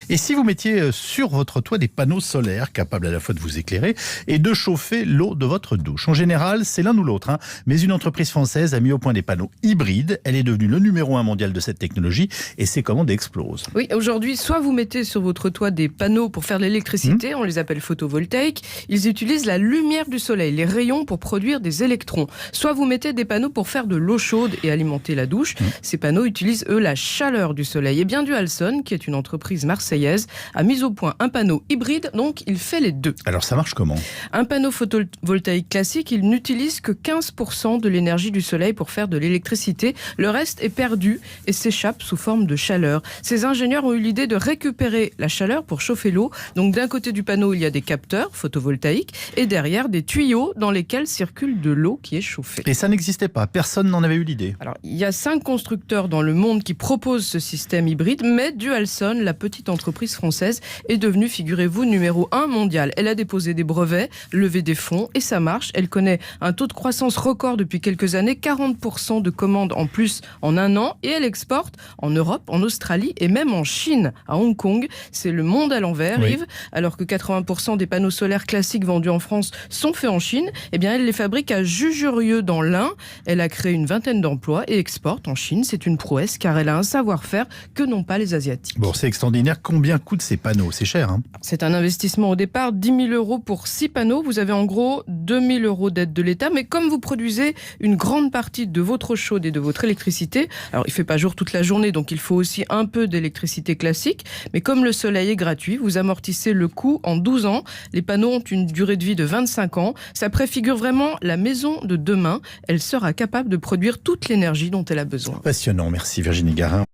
Et si vous mettiez sur votre toit des panneaux solaires capables à la fois de vous éclairer et de chauffer l'eau de votre douche? En général, c'est l'un ou l'autre, hein. Mais une entreprise française a mis au point des panneaux hybrides. Elle est devenue le numéro 1 mondial de cette technologie et ses commandes explosent. Oui, aujourd'hui, soit vous mettez sur votre toit des panneaux pour faire de l'électricité, on les appelle photovoltaïques. Ils utilisent la lumière du soleil, les rayons pour produire des électrons. Soit vous mettez des panneaux pour faire de l'eau chaude et alimenter la douche. Ces panneaux utilisent, eux, la chaleur du soleil. Et bien Dualson, qui est une entreprise marseillaise, a mis au point un panneau hybride, donc il fait les deux. Alors ça marche comment? Un panneau photovoltaïque classique, il n'utilise que 15% de l'énergie du soleil pour faire de l'électricité. Le reste est perdu et s'échappe sous forme de chaleur. Ces ingénieurs ont eu l'idée de récupérer la chaleur pour chauffer l'eau. Donc d'un côté du panneau, il y a des capteurs photovoltaïques et derrière des tuyaux dans lesquels circule de l'eau qui est chauffée. Et ça n'existait pas, personne n'en avait eu l'idée. Alors, il y a 5 constructeurs dans le monde qui proposent ce système hybride, mais Dualson, la petite entreprise française, est devenue, figurez-vous, numéro 1 mondial. Elle a déposé des brevets, levé des fonds et ça marche. Elle connaît un taux de croissance record depuis quelques années, 40% de commandes en plus en un an, et elle exporte en Europe, en Australie et même en Chine, à Hong Kong. C'est le monde à l'envers, Oui. Yves. Alors que 80% des panneaux solaires classiques vendus en France sont faits en Chine, eh bien elle les fabrique à Jujurieux dans l'Ain. Elle a créé une vingtaine d'emplois et exporte en Chine. C'est une prouesse car elle a un savoir-faire que n'ont pas les Asiatiques. Bon, c'est extraordinaire. Combien coûtent ces panneaux? C'est cher, hein? C'est un investissement au départ, 10 000 € pour 6 panneaux. Vous avez en gros 2 000 € d'aide de l'État. Mais comme vous produisez une grande partie de votre eau chaude et de votre électricité, alors il ne fait pas jour toute la journée, donc il faut aussi un peu d'électricité classique. Mais comme le soleil est gratuit, vous amortissez le coût en 12 ans. Les panneaux ont une durée de vie de 25 ans. Ça préfigure vraiment la maison de demain. Elle sera capable de produire toute l'énergie dont elle a besoin. Passionnant. Merci Virginie Garin.